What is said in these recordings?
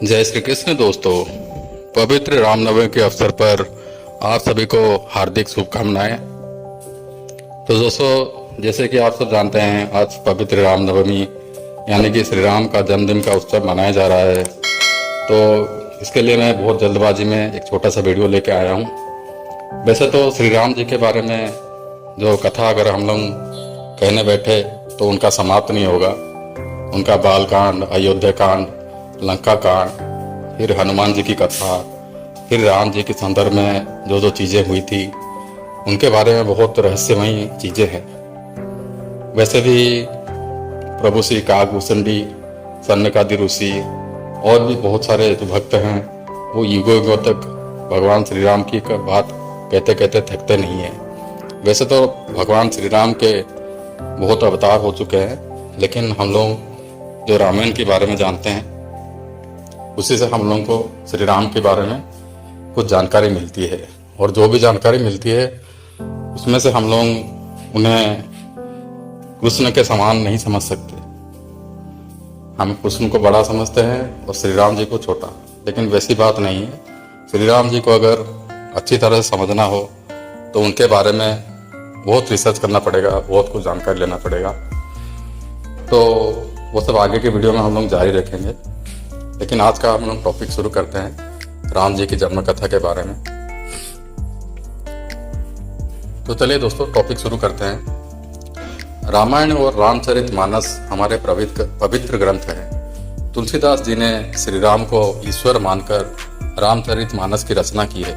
जय श्री कृष्ण दोस्तों। पवित्र रामनवमी के अवसर पर आप सभी को हार्दिक शुभकामनाएं। तो दोस्तों, जैसे कि आप सब जानते हैं, आज पवित्र रामनवमी यानी कि श्री राम का जन्मदिन का उत्सव मनाया जा रहा है। तो इसके लिए मैं बहुत जल्दबाजी में एक छोटा सा वीडियो लेके आया हूँ। वैसे तो श्री राम जी के बारे में जो कथा अगर हम लोग कहने बैठे तो उनका समाप्त नहीं होगा। उनका बाल कांड, अयोध्या कांड, लंका कांड, फिर हनुमान जी की कथा, फिर राम जी के संदर्भ में जो जो चीज़ें हुई थी उनके बारे में बहुत रहस्यमयी चीज़ें हैं। वैसे भी प्रभु श्री काकभूषण भी, सनकादि ऋषि और भी बहुत सारे जो भक्त हैं वो युगों युगों तक भगवान श्री राम की बात कहते कहते थकते नहीं हैं। वैसे तो भगवान श्री राम के बहुत अवतार हो चुके हैं, लेकिन हम लोग जो रामायण के बारे में जानते हैं उसी से हम लोगों को श्री राम के बारे में कुछ जानकारी मिलती है। और जो भी जानकारी मिलती है उसमें से हम लोग उन्हें कृष्ण के समान नहीं समझ सकते। हम कृष्ण को बड़ा समझते हैं और श्री राम जी को छोटा, लेकिन वैसी बात नहीं है। श्री राम जी को अगर अच्छी तरह से समझना हो तो उनके बारे में बहुत रिसर्च करना पड़ेगा, बहुत कुछ जानकारी लेना पड़ेगा। तो वो सब आगे के वीडियो में हम लोग जारी रखेंगे, लेकिन आज का हम लोग टॉपिक शुरू करते हैं राम जी की जन्म कथा के बारे में। तो चलिए दोस्तों, टॉपिक शुरू करते हैं। रामायण और रामचरितमानस हमारे पवित्र ग्रंथ हैं। तुलसीदास जी ने श्री राम को ईश्वर मानकर रामचरितमानस की रचना की है,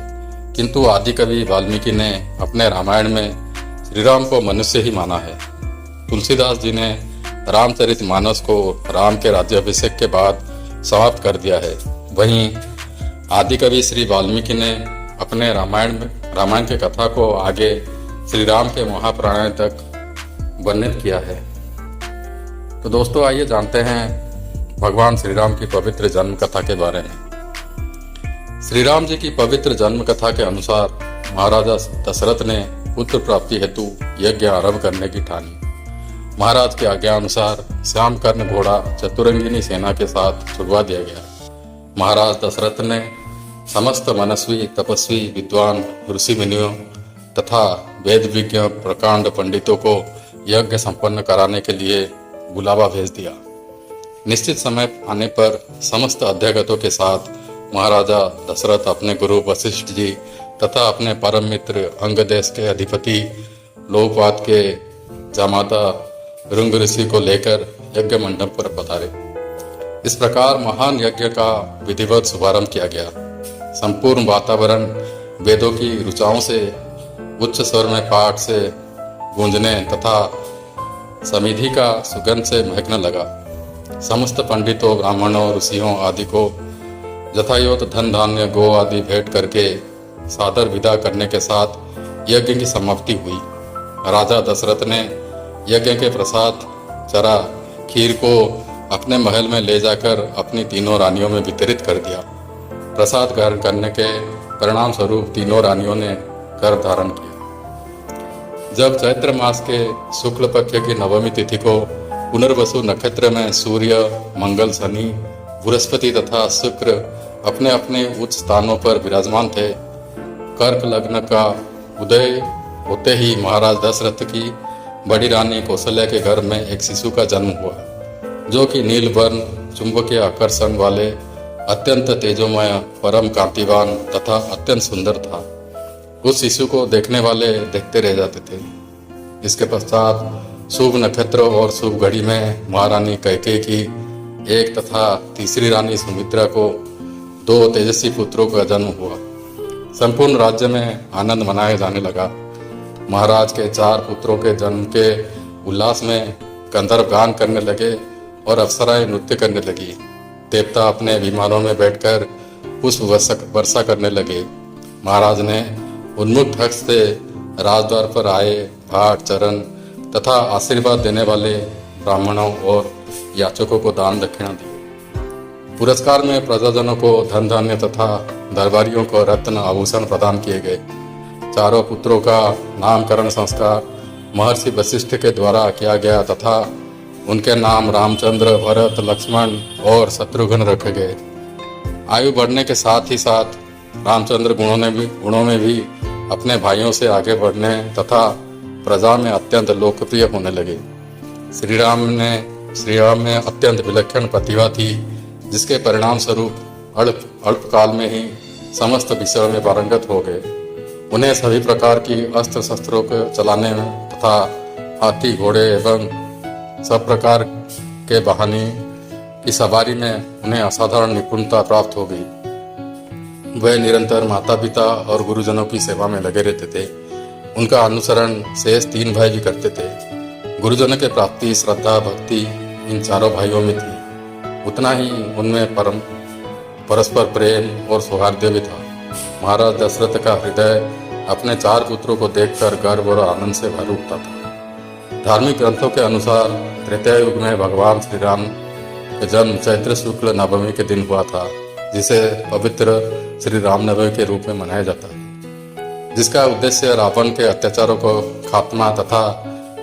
किंतु आदि कवि वाल्मीकि ने अपने रामायण में श्री राम को मनुष्य ही माना है। तुलसीदास जी ने रामचरितमानस को राम के राज्याभिषेक के बाद समाप्त कर दिया है। वहीं आदि कवि श्री वाल्मीकि ने अपने रामायण के कथा को आगे श्री राम के महाप्राण तक वर्णित किया है। तो दोस्तों, आइए जानते हैं भगवान श्री राम की पवित्र जन्म कथा के बारे में। श्री राम जी की पवित्र जन्म कथा के अनुसार महाराजा दशरथ ने पुत्र प्राप्ति हेतु यज्ञ आरंभ करने की ठानी। महाराज की आज्ञा अनुसार श्याम कर्ण घोड़ा चतुरंगिनी सेना के साथ छुड़वा दिया गया। महाराज दशरथ ने समस्त मनस्वी, तपस्वी, विद्वान, ऋषि मुनियों तथा वेद विज्ञ प्रकांड पंडितों को यज्ञ संपन्न कराने के लिए बुलावा भेज दिया। निश्चित समय आने पर समस्त अध्यागतों के साथ महाराजा दशरथ अपने गुरु वशिष्ठ जी तथा अपने परम मित्र अंग देश के अधिपति लोकवाद के जामाता भृंग ऋषि को लेकर यज्ञ मंडप पर पधारे। इस प्रकार महान यज्ञ का विधिवत शुभारंभ किया गया। संपूर्ण वातावरण वेदों की ऋचाओं से, उच्च स्वर में पाठ से गूंजने तथा समिधि का सुगंध से महकने लगा। समस्त पंडितों, ब्राह्मणों, ऋषियों आदि को यथायोत धन धान्य गो आदि भेंट करके सादर विदा करने के साथ यज्ञ की समाप्ति हुई। राजा दशरथ ने यज्ञ के प्रसाद चरा खीर को अपने महल में ले जाकर अपनी तीनों रानियों में वितरित कर दिया। प्रसाद ग्रहण करने के परिणाम स्वरूप तीनों रानियों ने गर्भ धारण किया। जब चैत्र मास के शुक्ल पक्ष की नवमी तिथि को पुनर्वसु नक्षत्र में सूर्य, मंगल, शनि, बृहस्पति तथा शुक्र अपने अपने उच्च स्थानों पर विराजमान थे, कर्क लग्न का उदय होते ही महाराज दशरथ की बड़ी रानी कौशल्या के घर में एक शिशु का जन्म हुआ, जो कि नीलवर्ण, चुंबकीय आकर्षण वाले, अत्यंत तेजोमय, परम कांतिवान तथा अत्यंत सुंदर था। उस शिशु को देखने वाले देखते रह जाते थे। इसके पश्चात शुभ नक्षत्र और शुभ घड़ी में महारानी कैकेयी की एक तथा तीसरी रानी सुमित्रा को 2 तेजस्वी पुत्रों का जन्म हुआ। संपूर्ण राज्य में आनंद मनाया जाने लगा। महाराज के 4 पुत्रों के जन्म के उल्लास में गंधर्व गान करने लगे और अप्सराएं नृत्य करने लगी। देवता अपने विमानों में बैठकर पुष्प वर्षा करने लगे। महाराज ने उन्मुक्त हस्त से राजद्वार पर आए भाट, चरण तथा आशीर्वाद देने वाले ब्राह्मणों और याचकों को दान दक्षिणा दी। पुरस्कार में प्रजाजनों को धन धान्य तथा दरबारियों को रत्न आभूषण प्रदान किए गए। चारों पुत्रों का नामकरण संस्कार महर्षि वशिष्ठ के द्वारा किया गया तथा उनके नाम रामचंद्र, भरत, लक्ष्मण और शत्रुघ्न रखे गए। आयु बढ़ने के साथ ही साथ रामचंद्र गुणों में भी अपने भाइयों से आगे बढ़ने तथा प्रजा में अत्यंत लोकप्रिय होने लगे। श्री राम में अत्यंत विलक्षण प्रतिभा थी, जिसके परिणाम स्वरूप अल्प काल में ही समस्त विषयों में पारंगत हो गए। उन्हें सभी प्रकार की अस्त्र शस्त्रों को चलाने में तथा हाथी घोड़े एवं सब प्रकार के वाहनों की सवारी में उन्हें असाधारण निपुणता प्राप्त हो गई। वह निरंतर माता पिता और गुरुजनों की सेवा में लगे रहते थे। उनका अनुसरण शेष 3 भाई भी करते थे। गुरुजनों के प्राप्ति, श्रद्धा, भक्ति इन चारों भाइयों में थी। उतना ही उनमें परस्पर प्रेम और सौहार्द भी था। महाराज दशरथ का हृदय अपने 4 पुत्रों को देखकर गर्व और आनंद से भर उठता था। धार्मिक ग्रंथों के अनुसार त्रेता युग में भगवान श्री राम का जन्म चैत्र शुक्ल नवमी के दिन हुआ था, जिसे पवित्र श्री रामनवमी के रूप में मनाया जाता है, जिसका उद्देश्य रावण के अत्याचारों को खात्मा तथा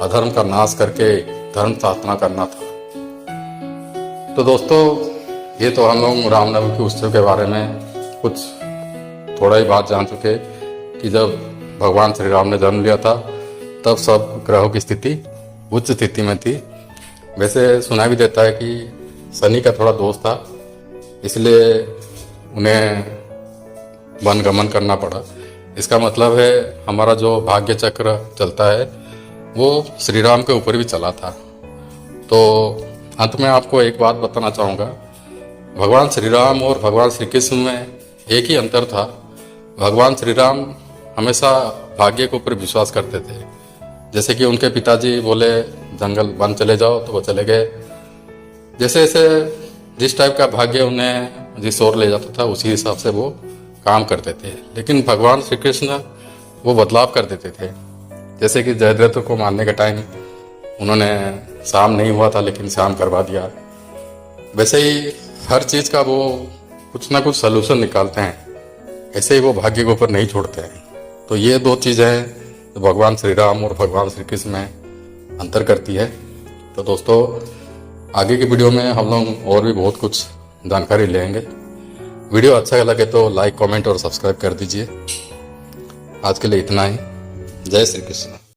अधर्म का नाश करके धर्म स्थापना करना था। तो दोस्तों, ये तो हम लोग रामनवमी के उत्सव के बारे में कुछ थोड़ा ही बात जान चुके कि जब भगवान श्री राम ने जन्म लिया था तब सब ग्रहों की स्थिति उच्च स्थिति में थी। वैसे सुना भी देता है कि शनि का थोड़ा दोष था, इसलिए उन्हें वनगमन करना पड़ा। इसका मतलब है हमारा जो भाग्य चक्र चलता है वो श्री राम के ऊपर भी चला था। तो अंत में आपको एक बात बताना चाहूँगा, भगवान श्री राम और भगवान श्री कृष्ण में एक ही अंतर था। भगवान श्री राम हमेशा भाग्य के ऊपर विश्वास करते थे। जैसे कि उनके पिताजी बोले जंगल वन चले जाओ तो वो चले गए। जैसे जैसे जिस टाइप का भाग्य उन्हें जिस ओर ले जाता था उसी हिसाब से वो काम करते थे। लेकिन भगवान श्री कृष्ण वो बदलाव कर देते थे। जैसे कि जयद्रथ को मारने के टाइम उन्होंने शाम नहीं हुआ था लेकिन शाम करवा दिया। वैसे ही हर चीज़ का वो कुछ ना कुछ सलूशन निकालते हैं, ऐसे ही वो भाग्य के ऊपर नहीं छोड़ते हैं। तो ये 2 चीज़ें तो भगवान श्री राम और भगवान श्री कृष्ण में अंतर करती है। तो दोस्तों, आगे की वीडियो में हम लोग और भी बहुत कुछ जानकारी लेंगे। वीडियो अच्छा लगे तो लाइक, कमेंट और सब्सक्राइब कर दीजिए। आज के लिए इतना ही। जय श्री कृष्ण।